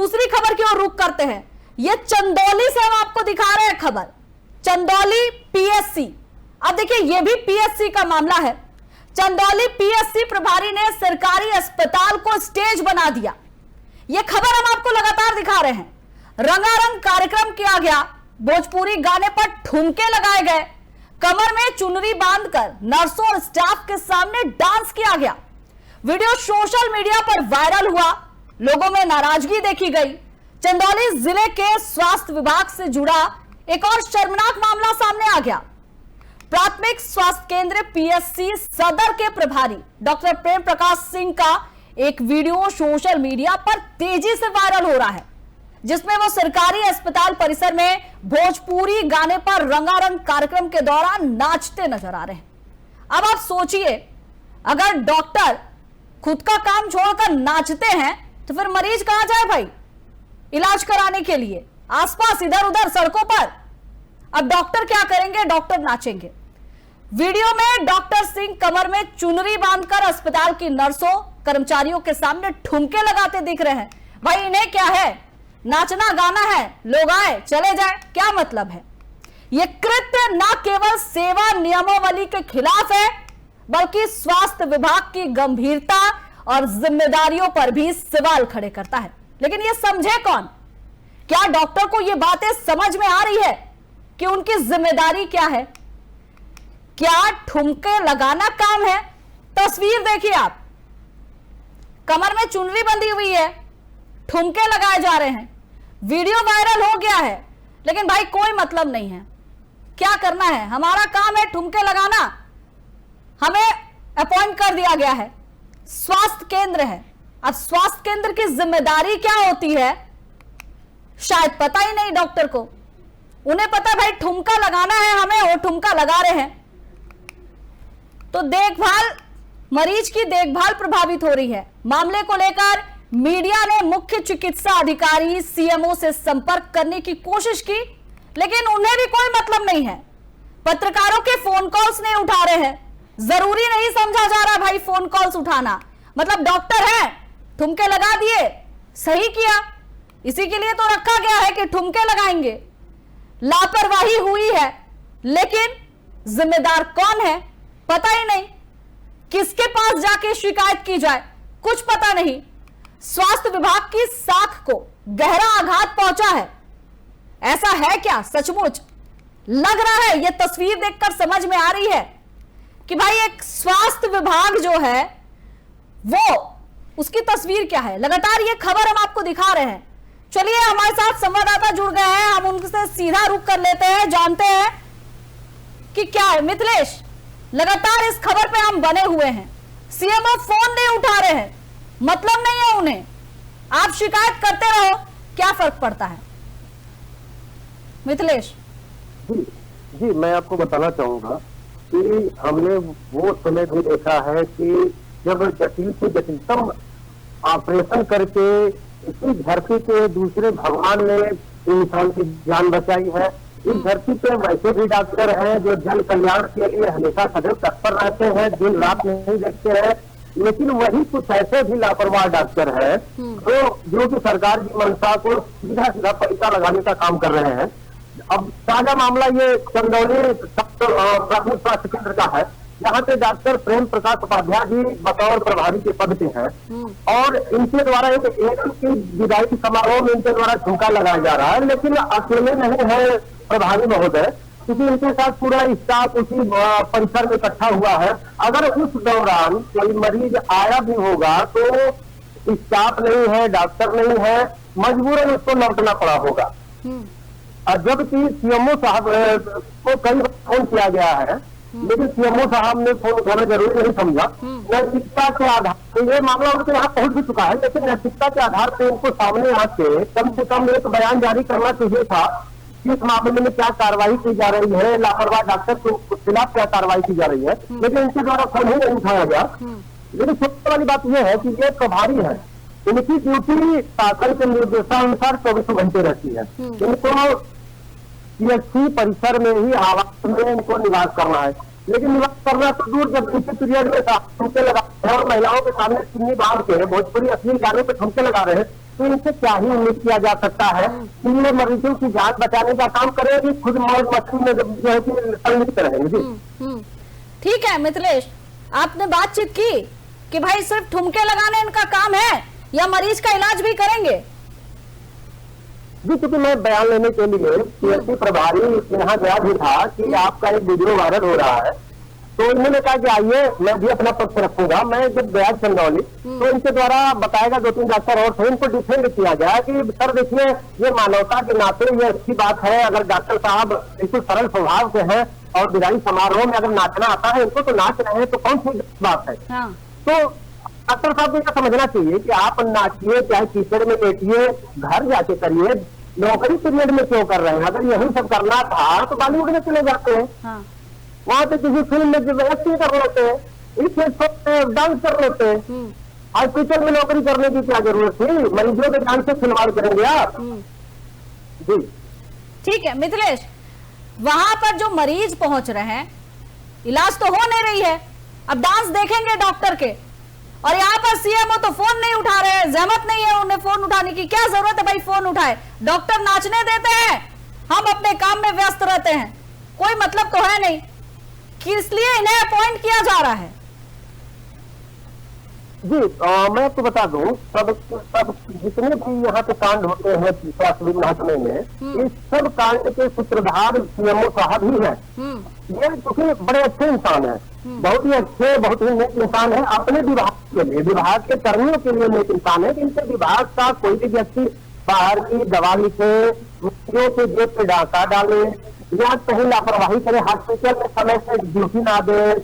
दूसरी खबर की ओर रुख करते हैं। ये चंदौली से हम आपको दिखा रहे हैं खबर, चंदौली पीएससी। अब देखिए ये भी पीएससी का मामला है। चंदौली पीएससी प्रभारी ने सरकारी अस्पताल को स्टेज बना दिया। यह खबर हम आपको लगातार दिखा रहे हैं। रंगारंग कार्यक्रम किया गया, भोजपुरी गाने पर ठुमके लगाए गए, कमर में चुनरी बांधकर नर्सों और स्टाफ के सामने डांस किया गया। वीडियो सोशल मीडिया पर वायरल हुआ, लोगों में नाराजगी देखी गई। चंदौली जिले के स्वास्थ्य विभाग से जुड़ा एक और शर्मनाक मामला सामने आ गया। प्राथमिक स्वास्थ्य केंद्र पीएससी सदर के प्रभारी डॉक्टर प्रेम प्रकाश सिंह का एक वीडियो सोशल मीडिया पर तेजी से वायरल हो रहा है, जिसमें वो सरकारी अस्पताल परिसर में भोजपुरी गाने पर रंगारंग कार्यक्रम के दौरान नाचते नजर आ रहे हैं। अब आप सोचिए, अगर डॉक्टर खुद का काम छोड़कर नाचते हैं तो फिर मरीज कहां जाए भाई इलाज कराने के लिए? आसपास इधर उधर सड़कों पर। अब डॉक्टर क्या करेंगे? डॉक्टर नाचेंगे। वीडियो में डॉक्टर सिंह कमर में चुनरी बांधकर अस्पताल की नर्सों कर्मचारियों के सामने ठुमके लगाते दिख रहे हैं। भाई इन्हें क्या है, नाचना गाना है, लोग आए चले जाए, क्या मतलब है? यह कृत्य न केवल सेवा नियमावली के खिलाफ है, बल्कि स्वास्थ्य विभाग की गंभीरता और जिम्मेदारियों पर भी सवाल खड़े करता है। लेकिन यह समझे कौन? क्या डॉक्टर को यह बातें समझ में आ रही है कि उनकी जिम्मेदारी क्या है? क्या ठुमके लगाना काम है? तस्वीर देखिए आप, कमर में चुनरी बंधी हुई है, ठुमके लगाए जा रहे हैं, वीडियो वायरल हो गया है, लेकिन भाई कोई मतलब नहीं है। क्या करना है? हमारा काम है ठुमके लगाना, हमें अपॉइंट कर दिया गया है, स्वास्थ्य केंद्र है। अब स्वास्थ्य केंद्र की जिम्मेदारी क्या होती है शायद पता ही नहीं डॉक्टर को। उन्हें पता है भाई ठुमका लगाना है हमें, वो ठुमका लगा रहे हैं। तो देखभाल, मरीज की देखभाल प्रभावित हो रही है। मामले को लेकर मीडिया ने मुख्य चिकित्सा अधिकारी सीएमओ से संपर्क करने की कोशिश की, लेकिन उन्हें भी कोई मतलब नहीं है। पत्रकारों के फोन कॉल्स नहीं उठा रहे हैं। जरूरी नहीं समझा जा रहा भाई फोन कॉल्स उठाना, मतलब डॉक्टर है, ठुमके लगा दिए, सही किया, इसी के लिए तो रखा गया है कि ठुमके लगाएंगे। लापरवाही हुई है, लेकिन जिम्मेदार कौन है पता ही नहीं। किसके पास जाके शिकायत की जाए कुछ पता नहीं। स्वास्थ्य विभाग की साख को गहरा आघात पहुंचा है। ऐसा है क्या? सचमुच लग रहा है, यह तस्वीर देखकर समझ में आ रही है कि भाई एक स्वास्थ्य विभाग जो है वो, उसकी तस्वीर क्या है। लगातार ये खबर हम आपको दिखा रहे हैं। चलिए हमारे साथ संवाददाता जुड़ गए हैं, हम उनसे सीधा रुख कर लेते हैं, जानते हैं कि क्या है। मिथिलेश, लगातार इस खबर पे हम बने हुए हैं, सीएमओ फोन नहीं उठा रहे हैं, मतलब नहीं है उन्हें। आप शिकायत करते रहो, क्या फर्क पड़ता है? मिथिलेश जी, मैं आपको बताना चाहूंगा कि हमने वो समय भी देखा है कि जब जटिल से जटिलतम ऑपरेशन करके इसी धरती पे दूसरे भगवान ने इंसान की जान बचाई है। इस धरती पे वैसे भी डॉक्टर हैं जो जन कल्याण के लिए हमेशा सदैव तत्पर रहते हैं, दिन रात नहीं देखते हैं, लेकिन वही कुछ ऐसे भी लापरवाह डॉक्टर हैं जो कि सरकार की मंशा को सीधा सीधा पैसा लगाने का काम कर रहे हैं। अब ताजा मामला ये चंदौली प्राथमिक स्वास्थ्य केंद्र का है, जहाँ पे डॉक्टर प्रेम प्रकाश उपाध्याय जी बतौर प्रभारी के पद पे हैं, और इनके द्वारा एक की विदाई समारोह में इनके द्वारा ठुमका लगाया जा रहा है। लेकिन अकेले नहीं है प्रभारी महोदय, क्योंकि इनके साथ पूरा स्टाफ उसी परिसर में इकट्ठा हुआ है। अगर उस दौरान कोई मरीज आया भी होगा तो स्टाफ नहीं है, डॉक्टर नहीं है, मजबूरन उसको लौटना पड़ा होगा। और जबकि सीएमओ साहब को कई बार फोन किया गया है, लेकिन सीएमओ साहब ने फोन उठाना जरूरी नहीं समझा। नैतिकता के आधार पर ये मामला उनके यहाँ पहुंच भी चुका है, लेकिन नैतिकता के आधार पर उनको सामने आके कम से कम एक बयान जारी करना चाहिए था कि इस मामले में क्या कार्रवाई की जा रही है, लापरवाह डॉक्टर के खिलाफ क्या कार्रवाई की जा रही है, लेकिन इनके द्वारा फोन ही नहीं उठाया गया। लेकिन सबसे वाली बात यह है कि ये प्रभारी है, इनकी ड्यूटी शासन के निर्देशानुसार 24 घंटे रहती है। इनको पीएससी परिसर में ही आवास में इनको निवास करना है, लेकिन निवास करना तो दूर, जब इसी पीरियड में ठुमके लगा रहे हैं और महिलाओं के सामने चुन्नी बांध के भोजपुरी असली गाने पे ठुमके लगा रहे हैं, तो इनसे क्या ही उम्मीद किया जा सकता है कि ये मरीजों की जान बचाने का काम करेगी, खुद मौज मस्ती में जो है कि संलिप्त रहेंगे जी। ठीक है मिथिलेश, आपने बातचीत की कि भाई सिर्फ ठुमके लगाने इनका काम है या मरीज का इलाज भी करेंगे? जी, क्योंकि मैं बयान लेने के लिए पीएससी प्रभारी यहाँ गया भी था कि आपका एक वीडियो वायरल हो रहा है, तो इन्होंने कहा कि आइए मैं भी अपना पक्ष रखूंगा। मैं जब गया चंदौली तो इनके द्वारा बताएगा 2-3 डॉक्टर और थे, इनको डिफेंड किया गया कि सर देखिए ये मानवता के नाते ये अच्छी बात है, अगर डॉक्टर साहब बिल्कुल सरल स्वभाव के हैं और विदाई समारोह में अगर नाचना आता है इनको तो नाच रहे हैं, तो कौन सी बात है। हाँ। तो डॉक्टर साहब को यह समझना चाहिए कि आप नाचिए चाहे कीचड़ में बैठिए, घर जाके करिए, नौकरी पीरियड में क्यों कर रहे हैं? अगर यही सब करना था तो बॉलीवुड में चले जाते हैं। हाँ। वहां पे किसी फिल्म में जो एक्टिंग कर लेते हैं, इस डांस कर लेते हैं। हॉस्पिटल में नौकरी करने की क्या जरूरत थी? मरीजों के जान से खिलवाड़ करेंगे आप जी। ठीक है मिथिलेश, वहां पर जो मरीज पहुंच रहे हैं इलाज तो हो नहीं रही है, अब डांस देखेंगे डॉक्टर के, और यहाँ पर सीएमओ तो फोन नहीं उठा रहे हैं, जहमत नहीं है उन्हें फोन उठाने की, क्या जरूरत है भाई फोन उठाए? डॉक्टर नाचने देते हैं, हम अपने काम में व्यस्त रहते हैं, कोई मतलब तो है नहीं कि इसलिए इन्हें अपॉइंट किया जा रहा है। जी मैं आपको बता दूं, सब जितने भी यहाँ पे कांड होते हैं स्वास्थ्य महकमे में, इस सब कांड के सूत्रधार सीएमओ साहब ही हैं। ये क्योंकि बड़े अच्छे इंसान हैं, बहुत ही अच्छे, बहुत ही नेक इंसान है, अपने विभाग के लिए, विभाग के कर्मियों के लिए नेक इंसान है। इनके विभाग का कोई भी व्यक्ति बाहर की दवा लिखे, मरीजों के जेब पे डाका डाले या कहीं लापरवाही करे, हॉस्पिटल में समय से ड्यूटी ना दे,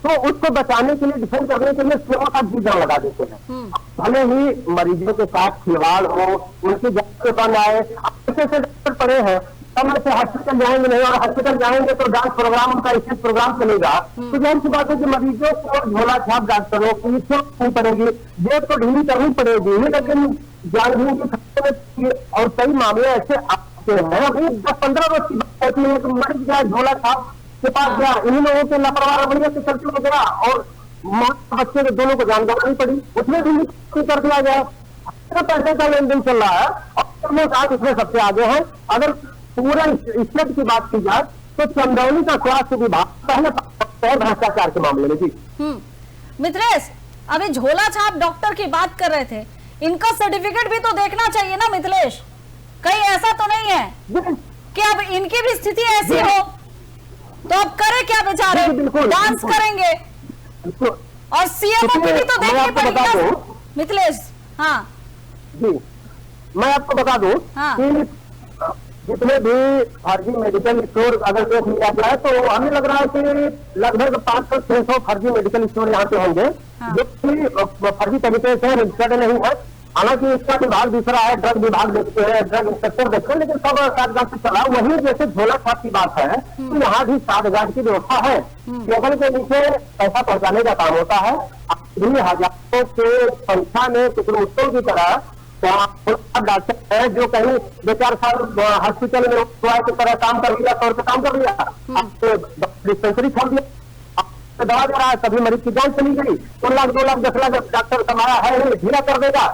तो उसको बचाने के लिए, डिफेंड करने के लिए सेवा का जी जान लगा देते हैं। भले ही मरीजों के साथ खिलवाड़ हो, उनकी जान से बंद आए, ऐसे से डॉक्टर पड़े हैं, समय से हॉस्पिटल जाएंगे नहीं, और हॉस्पिटल जाएंगे तो डांस प्रोग्राम, उनका स्टेज प्रोग्राम चलेगा, तो जाहिर सी बात है कि मरीजों को झोला छाप डॉक्टरों की क्यों पड़ेगी, जेब तो ढीली करनी पड़ेगी। लेकिन जानबूझ के और कई मामले ऐसे आते हैं, अभी 10-15 रोज की बात होती है कि मरीज गया झोला छाप के पास गया, इन्हीं लोगों के लापरवाह रवैये से चलते हो गया और माँ बच्चे के दोनों को जान गंवानी पड़ी, उसमें भी कर दिया गया। पैसे का लेन देन चल रहा है और लोग आज इसमें सबसे आगे हैं। अगर पूरा स्टेट की बात की जाए तो चंदौली का स्वास्थ्य विभाग पहले भ्रष्टाचार के मामले में जी। मिथिलेश, अभी झोला छाप डॉक्टर की बात कर रहे थे, इनका सर्टिफिकेट भी तो देखना चाहिए ना मिथिलेश, कहीं ऐसा तो नहीं है कि अब इनकी भी स्थिति ऐसी हो तो अब करे क्या बेचारे? डांस करेंगे और सीएमओ की भी तो देखनी पड़ेगी मिथिलेश। हाँ जी, मैं आपको बता दूं कि जितने भी फर्जी मेडिकल स्टोर अगर देख लिया जाए तो हमें लग रहा है कि लगभग 500-600 फर्जी मेडिकल स्टोर यहाँ पे होंगे जो कि फर्जी तरीके से रजिस्टर्ड नहीं है। हालांकि इसका विभाग दूसरा है, ड्रग विभाग देखते हैं, ड्रग इंस्पेक्टर देखते हैं, लेकिन सब साठगांठ से चला। वही जैसे झोला छाप की बात है तो यहाँ भी साठगांठ की व्यवस्था है, टेबल के नीचे पैसा पहुंचाने का काम होता है। हजारों के संख्या में कुकुरमुत्तों की तरह डॉक्टर है जो कहीं 2-4 साल हॉस्पिटल में की तरह काम कर लिया, तौर पर काम कर लिया, डिस्पेंसरी खोल दिया, दवा दे रहा है, कभी मरीज की जान चली गई, 1 लाख 2 लाख 10 लाख डॉक्टर कमाया है, ढीला कर देगा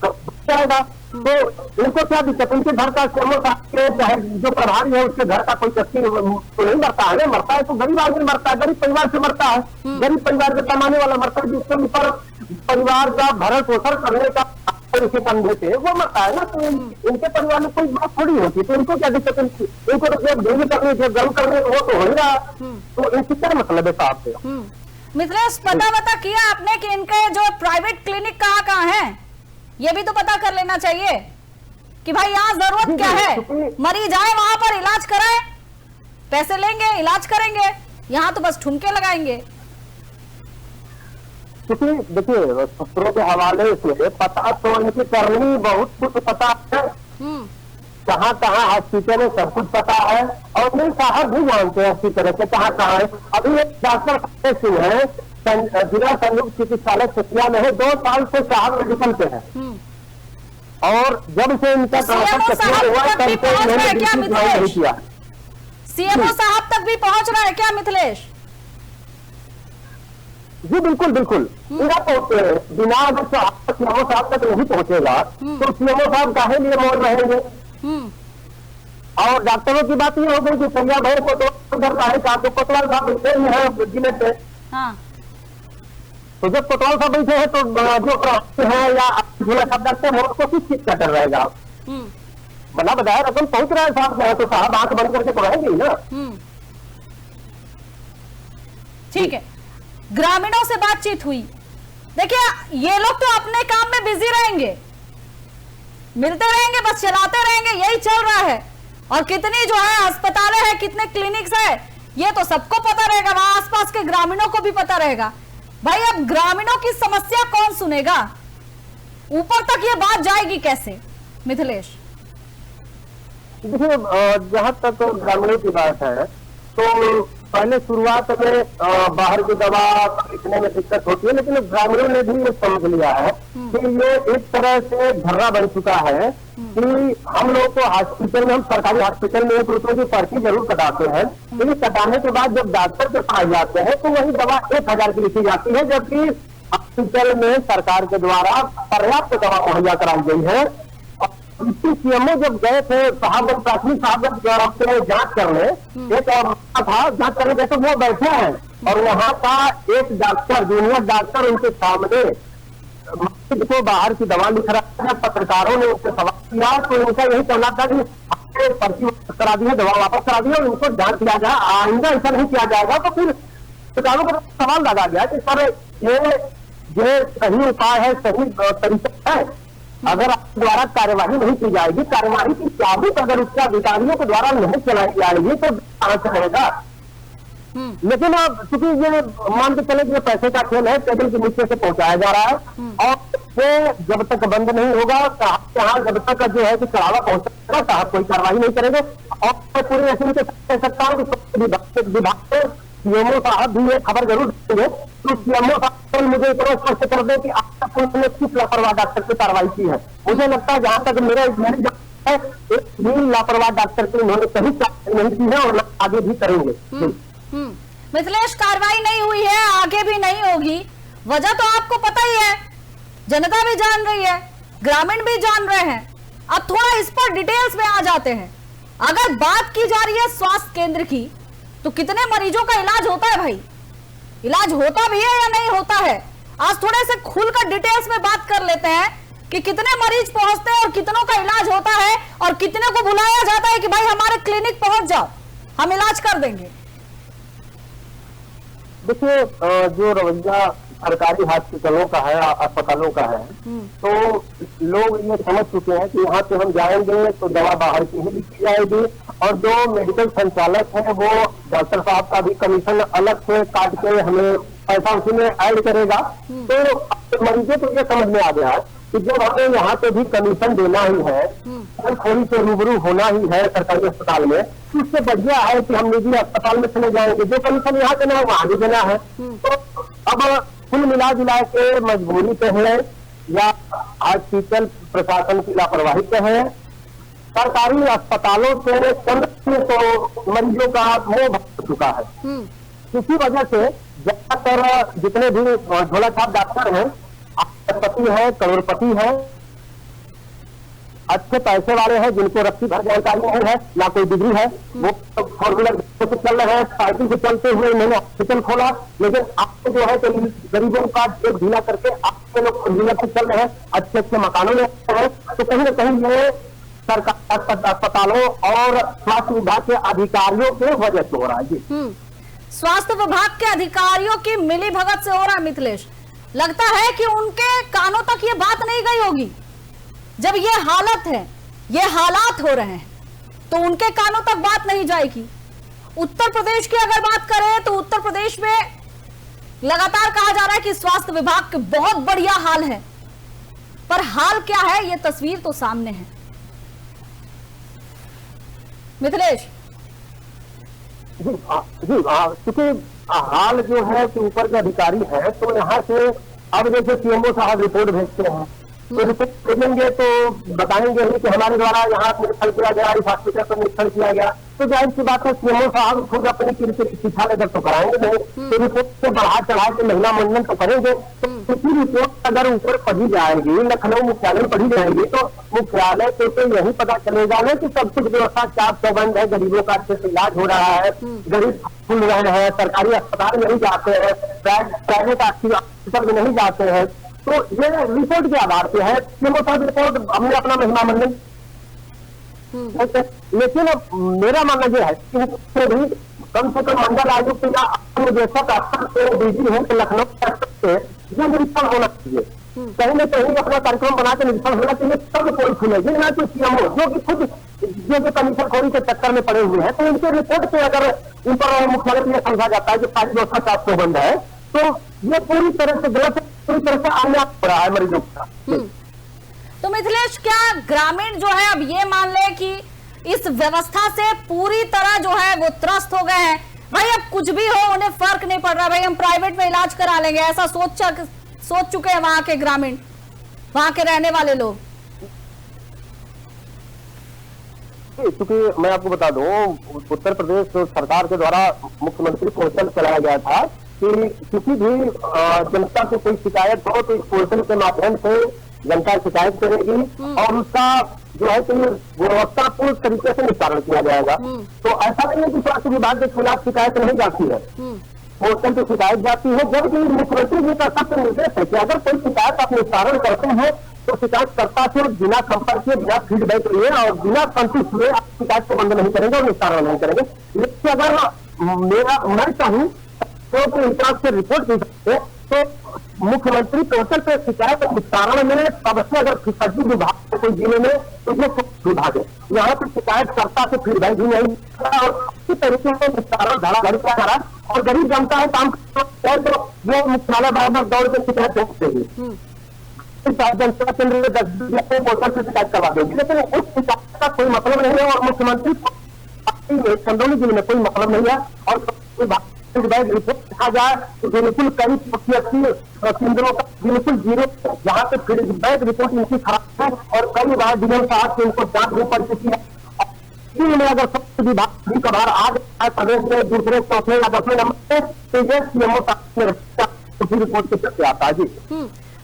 तो जाएगा। तो इनको क्या दिक्कत? उनके घर का चाहे जो प्रभारी है उसके घर का कोई व्यक्ति तो नहीं मरता है, मरता है तो गरीब आदमी मरता है, गरीब परिवार से मरता है, गरीब परिवार के कमाने वाला मरता है, जिसके ऊपर परिवार का भरण पोषण करने का उनके कंधे पे वो मरता है ना। तो इनके परिवार में कोई बात थोड़ी होती, तो इनको क्या दिक्कत? इनको तो जब देवी करने, जब गर्म करने वो तो हो ही रहा, तो इनसे क्या मतलब है साहब से? मिथिलेश, पता किया आपने कि इनके जो प्राइवेट क्लिनिक कहाँ है? ये भी तो पता कर लेना चाहिए कि भाई यहाँ जरूरत क्या है, मरीज आए वहां पर इलाज कराए, पैसे लेंगे इलाज करेंगे, यहाँ तो बस ठुमके लगाएंगे। क्योंकि देखिए सूत्रों के हवाले से पता तो उनकी करनी बहुत कुछ पता है, कहाँ कहाँ हॉस्पिटल है सब कुछ पता है, और मेरे साहब भी जानते हैं अच्छी तरह से कहाँ कहाँ है। अभी एक डॉक्टर सिंह है, जिला संयुक्त चिकित्सालय चकिया में है, 2 साल से साहब मेडिकल पे है, और जब से इनका ट्रांसफर चकिया हुआ तब से इन्होंने नहीं किया। सीएमओ साहब तक भी पहुंच रहा है क्या मिथिलेश? जी बिल्कुल बिल्कुल, बिना पहुंचे, बिना अगर सीएमओ साहब तक नहीं पहुंचेगा तो सीएमओ साहब काहे लिए मौन रहेंगे। और डॉक्टरों की बात ये हो गई कि संज्ञा भाई को तो उधर काहे का, तो कोतवाल साहब बैठे ही है जिले से। हाँ। तो जब कोतवाल साहब बैठे हैं तो जो है या जिला साहब डॉक्टर है उसको किस चीज का डर रहेगा। बना बताया रकम पहुंच रहा है साहब है तो साहब आंख बंद करके तो रहेंगे ना। ठीक है, ग्रामीणों से बातचीत हुई। देखिए ये लोग तो अपने काम में बिजी रहेंगे, मिलते रहेंगे, बस चलाते रहेंगे, यही चल रहा है। और कितनी जो है अस्पतालें हैं, कितने क्लिनिक्स है, ये तो सबको पता रहेगा, वहां आसपास के ग्रामीणों को भी पता रहेगा। भाई अब ग्रामीणों की समस्या कौन सुनेगा, ऊपर तक ये बात जाएगी कैसे मिथिलेश? देखिए जहां तक ग्रामीणों की बात है तो पहले शुरुआत में बाहर की दवा खरीदने में दिक्कत होती है, लेकिन ग्रामीणों ने भी ये समझ लिया है कि ये एक तरह से धर्रा बन चुका है कि हम लोग को हॉस्पिटल में, हम सरकारी हॉस्पिटल में 1 रुपए की पर्ची जरूर कटाते हैं, लेकिन कटाने के बाद जब डॉक्टर के पास जाते हैं तो वही दवा 1000 की लिखी जाती है, जबकि हॉस्पिटल में सरकार के द्वारा पर्याप्त दवा मुहैया कराई गई है। सीएमओ जब गए थे साहबगंज, प्राथमिक साहबगंज जांच करने, एक था जांच करने गए तो वो बैठे हैं और वहां का एक डॉक्टर, जूनियर डॉक्टर उनके सामने को बाहर की दवा लिख रहा है। पत्रकारों ने उनसे सवाल किया तो उनका यही कहना था कि आपने पर्ची करा दी है, दवा वापस करा दी है और उनको जांच किया जाए, आइंदा ऐसा नहीं किया जाएगा। तो फिर पत्रकारों को सवाल लगा गया कि सर ये सही उपाय है, सही तरीका है, अगर आपके द्वारा कार्यवाही नहीं की जाएगी, कार्यवाही की चाबुक अगर उसके अधिकारियों के द्वारा नहीं चलाई जाएगी तो कहां से रहेगा। लेकिन अब चूंकि ये मान के चले कि पैसे का खेल है, टेबल के नीचे से पहुंचाया जा रहा है और वो जब तक बंद नहीं होगा, यहाँ जब तक जो है कि चढ़ावा पहुंचेगा साहब कोई कार्रवाई नहीं करेंगे। और मैं पूरी ऐसी कह सकता हूँ कि विभाग से सीएमओ साहब भी ये खबर जरूर देंगे तो सीएमओ साहब मुझे इतना स्पष्ट कर दे कि आप पुलिस ने किस लापरवाह डॉक्टर की कार्रवाई की है। मुझे लगता है जहां तक मेरी लापरवाह डॉक्टर की उन्होंने कहीं नहीं की है और आगे भी करेंगे। मिथिलेश, कार्रवाई नहीं हुई है, आगे भी नहीं होगी, वजह तो आपको पता ही है, जनता भी जान रही है, ग्रामीण भी जान रहे हैं। अब थोड़ा इस पर डिटेल्स में आ जाते हैं। अगर बात की जा रही है स्वास्थ्य केंद्र की तो कितने मरीजों का इलाज होता है भाई, इलाज होता भी है या नहीं होता है? आज थोड़े से खुलकर डिटेल्स में बात कर लेते हैं कि कितने मरीज पहुंचते हैं और कितनों का इलाज होता है और कितने को बुलाया जाता है कि भाई हमारे क्लिनिक पहुंच जाओ, हम इलाज कर देंगे। देखिए जो रवैया सरकारी हॉस्पिटलों का है, अस्पतालों का है, तो लोग ये समझ चुके हैं कि यहाँ से हम जाएंगे तो दवा बाहर की ही लिखी जाएगी और जो मेडिकल संचालक है वो डॉक्टर साहब का भी कमीशन अलग से काट के हमें पैसा उसी में ऐड करेगा। तो मरीजों को ये समझ में आ गया कि जब हमें यहाँ पे भी कमीशन देना ही है, थोड़ी से रूबरू होना ही है सरकारी अस्पताल में, उससे बढ़िया है कि हम निजी अस्पताल में चले जाएंगे, जो कमीशन यहाँ देना है वहां भी देना है। तो अब कुल मिला जुला के मजबूरी पे है या हॉस्पिटल प्रशासन की लापरवाही पे है, सरकारी अस्पतालों से तो मरीजों का मोह भर चुका है। इसी वजह से ज्यादातर जितने भी झोला छाप डॉक्टर हैं, अरबपति है, करोड़पति है, अच्छे पैसे वाले हैं, जिनको रस्सी भर जानकारी नहीं है, ना कोई डिग्री है, वो फोर व्हीलर से चल रहे हैं, साइकिल से चलते हुए इन्होंने हॉस्पिटल खोला, लेकिन आपको जो है गरीबों का एक ढीला करके आपके लोग फोर व्हीलर से चल रहे हैं, अच्छे अच्छे मकानों में हैं। तो कहीं ना कहीं ये सरकार अस्पतालों और स्वास्थ्य विभाग के अधिकारियों के वजह से हो रहा है। जी स्वास्थ्य विभाग के अधिकारियों की मिली भगत से हो रहा है मिथिलेश। लगता है कि उनके कानों तक ये बात नहीं गई होगी। जब ये हालत है, ये हालात हो रहे हैं, तो उनके कानों तक बात नहीं जाएगी। उत्तर प्रदेश की अगर बात करें तो उत्तर प्रदेश में लगातार कहा जा रहा है कि स्वास्थ्य विभाग के बहुत बढ़िया हाल है, पर हाल क्या है ये तस्वीर तो सामने है। मिथिलेश जी क्योंकि हाल जो है कि ऊपर के अधिकारी है, तो यहाँ से अब जैसे सीएमओ साहब रिपोर्ट भेजते हैं तो रिपोर्ट देंगे तो बताएंगे ही कि हमारे द्वारा यहाँ निरीक्षण किया गया, इस हॉस्पिटल पर निरीक्षण किया गया, तो जाहिर सी बात है सीएमओ साहब खुद अपनी शिक्षा लेकर तो कराएंगे नहीं, तो रिपोर्ट को बढ़ा चढ़ा के महिला मंडन तो करेंगे। तो इसी रिपोर्ट अगर ऊपर पढ़ी जाएगी, लखनऊ मुख्यालय पढ़ी जाएगी, तो मुख्यालय को तो यही पता चलेगा ना कि सब कुछ व्यवस्था चाप चौबंद है, गरीबों का अच्छे से इलाज हो रहा है, गरीब खुल रहे हैं, सरकारी अस्पताल नहीं जाते हैं, प्राइवेट हॉस्पिटल में नहीं जाते हैं। तो ये रिपोर्ट के आधार पे है, रिपोर्ट हमने अपना महिला मंडल, लेकिन मेरा मानना यह है कि उससे भी कम से कम मंडल आयुक्त या निदेशक स्तर पे डीजी है कि लखनऊ से यह निरीक्षण होना चाहिए, कहीं न कहीं अपना कार्यक्रम बना के निरीक्षण होना चाहिए, तब कोई खुलेगी ना। तो सीएमओ जो कि खुद जो कमीशन खोरी के चक्कर में पड़े हुए हैं, तो इनके रिपोर्ट से अगर इन पर मुख्यालय में समझा जाता है कि सारी व्यवस्था चाप चौबंद है, तो ये पूरी तरह से गलत, पूरी तरह से अन्याय हो रहा है मरीजों का। तो मिथिलेश, क्या ग्रामीण जो है अब ये मान ले कि इस व्यवस्था से पूरी तरह जो है वो त्रस्त हो गए हैं, भाई अब कुछ भी हो उन्हें फर्क नहीं पड़ रहा, भाई हम प्राइवेट में इलाज करा लेंगे, ऐसा सोच चुके हैं वहां के ग्रामीण, वहां के रहने वाले लोग? क्योंकि मैं आपको बता दूं, उत्तर प्रदेश सरकार के द्वारा मुख्यमंत्री पोर्टल चलाया गया था कि किसी भी जनता को कोई शिकायत हो तो इस पोर्टल के माध्यम से जनता शिकायत करेगी और उसका जो है कि गुणवत्तापूर्ण तरीके से निस्तारण किया जाएगा। तो ऐसा नहीं है कि स्वास्थ्य विभाग के खिलाफ शिकायत नहीं जाती है, पोर्टल पे शिकायत जाती है, जबकि मुख्यमंत्री जी का सख्त निर्देश है कि अगर कोई शिकायत आप निस्तारण करते हैं तो शिकायतकर्ता से बिना संपर्क के, बिना फीडबैक लिए और बिना संतुष्ट हुए आप शिकायत को बंद नहीं करेंगे और निस्तारण नहीं करेंगे। लेकिन अगर मैं चाहूँ तो हिसाब से रिपोर्ट दे सकते, तो मुख्यमंत्री पोर्टल पर शिकायत निस्तारण में सबसे अगर फर्जी विभाग कोई जिले में तो ये विभाग है, यहाँ पर शिकायतकर्ता से फीडबैक भी नहीं और इसी तरीके से निस्तारण धड़ाधड़ किया जा रहा और गरीब जनता है काम और तो वो मुख्यालय बार बार दौड़ के शिकायत होगी, जनता केंद्र में 10 पोर्टल से शिकायत करवा देगी, लेकिन उस शिकायत का कोई मतलब नहीं है और मुख्यमंत्री चंदौली जिले में कोई मतलब नहीं है। और रिपोर्ट देखा जाए तो बिल्कुल करीब 80 केंद्रों का बिल्कुल जीरो, जहाँ पे फीडबैक रिपोर्ट इनकी खराब है और कई बार डीएम साहब से इनको जांच भी पड़ चुकी है। में अगर सब विभाग भी कभार आ जाए प्रदेश में दूसरे चौथे या 10वें नंबर पे तो ये सीएमओ रिपोर्ट के चलते आता है। जी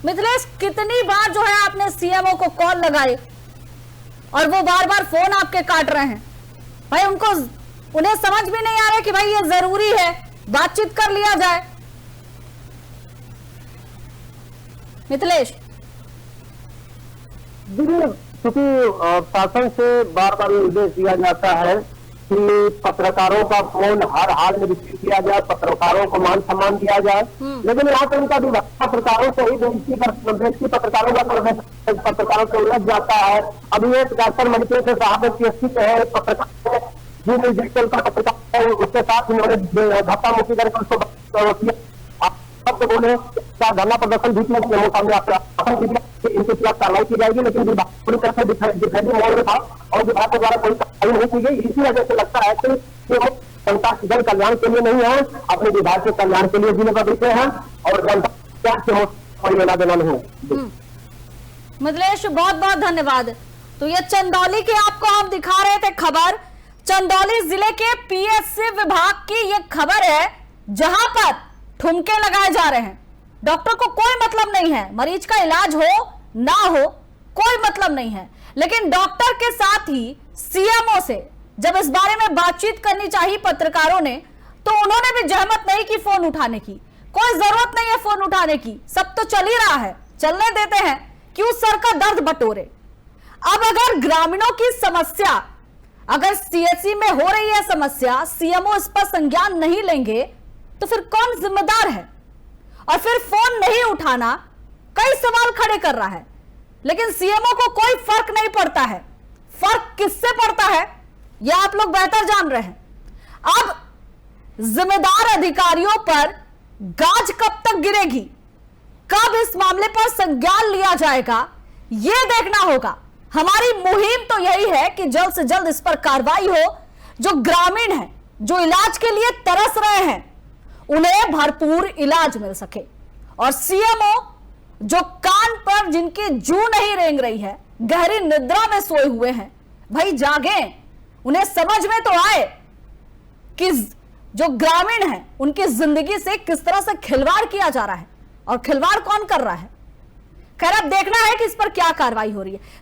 मिथिलेश, कितनी बार जो है आपने सीएमओ को कॉल लगाई और वो बार बार फोन आपके काट रहे हैं, भाई उन्हें समझ भी नहीं आ रहा कि भाई ये जरूरी है, बातचीत कर लिया जाए। मिथिलेश क्योंकि शासन से बार बार निर्देश दिया जाता है कि पत्रकारों का फोन हर हाल में रिसीव किया जाए, पत्रकारों को मान सम्मान दिया जाए, लेकिन यहाँ पर उनका विभाग पत्रकारों से ही पत्रकारों का पत्रकारों से उलझ जाता है। अभी एक डॉक्टर मणिपुर से साहब पीएससी के है पत्रकार डिजिटल का पत्रकार है, उसके साथ उन्होंने धक्का मुक्की करके उसको शब्द बोले, क्या धरना प्रदर्शन भी किया, सामने इनके खिलाफ कार्रवाई की जाएगी, लेकिन विभाग पूरी तरह से डिफेंसिव मोड में था और विभाग के द्वारा कोई कार्रवाई नहीं की गई। इसी वजह से लगता है कि जनता जन कल्याण के लिए नहीं है, अपने विभाग के कल्याण के लिए जिले का विषय है और जनता कोई लेना देना नहीं। मिथिलेश, बहुत बहुत धन्यवाद। तो ये चंदौली की आपको हम दिखा रहे थे खबर, चंदौली जिले के पीएससी विभाग की ये खबर है जहां पर ठुमके लगाए जा रहे हैं। डॉक्टर को कोई मतलब नहीं है, मरीज का इलाज हो ना हो कोई मतलब नहीं है, लेकिन डॉक्टर के साथ ही सीएमओ से जब इस बारे में बातचीत करनी चाहिए पत्रकारों ने, तो उन्होंने भी जहमत नहीं की फोन उठाने की। कोई जरूरत नहीं है फोन उठाने की, सब तो चल ही रहा है, चलने देते हैं, क्यों सर का दर्द बटोरे। अब अगर ग्रामीणों की समस्या, अगर सीएससी में हो रही है समस्या, सीएमओ इस पर संज्ञान नहीं लेंगे तो फिर कौन जिम्मेदार है? और फिर फोन नहीं उठाना कई सवाल खड़े कर रहा है, लेकिन सीएमओ को कोई फर्क नहीं पड़ता है। फर्क किससे पड़ता है यह आप लोग बेहतर जान रहे हैं। अब जिम्मेदार अधिकारियों पर गाज कब तक गिरेगी, कब इस मामले पर संज्ञान लिया जाएगा, यह देखना होगा। हमारी मुहिम तो यही है कि जल्द से जल्द इस पर कार्रवाई हो, जो ग्रामीण है, जो इलाज के लिए तरस रहे हैं, उन्हें भरपूर इलाज मिल सके और सीएमओ जो कान पर जिनकी जू नहीं रेंग रही है, गहरी निद्रा में सोए हुए हैं, भाई जागे, उन्हें समझ में तो आए कि जो ग्रामीण है उनकी जिंदगी से किस तरह से खिलवाड़ किया जा रहा है और खिलवाड़ कौन कर रहा है। खैर अब देखना है कि इस पर क्या कार्रवाई हो रही है।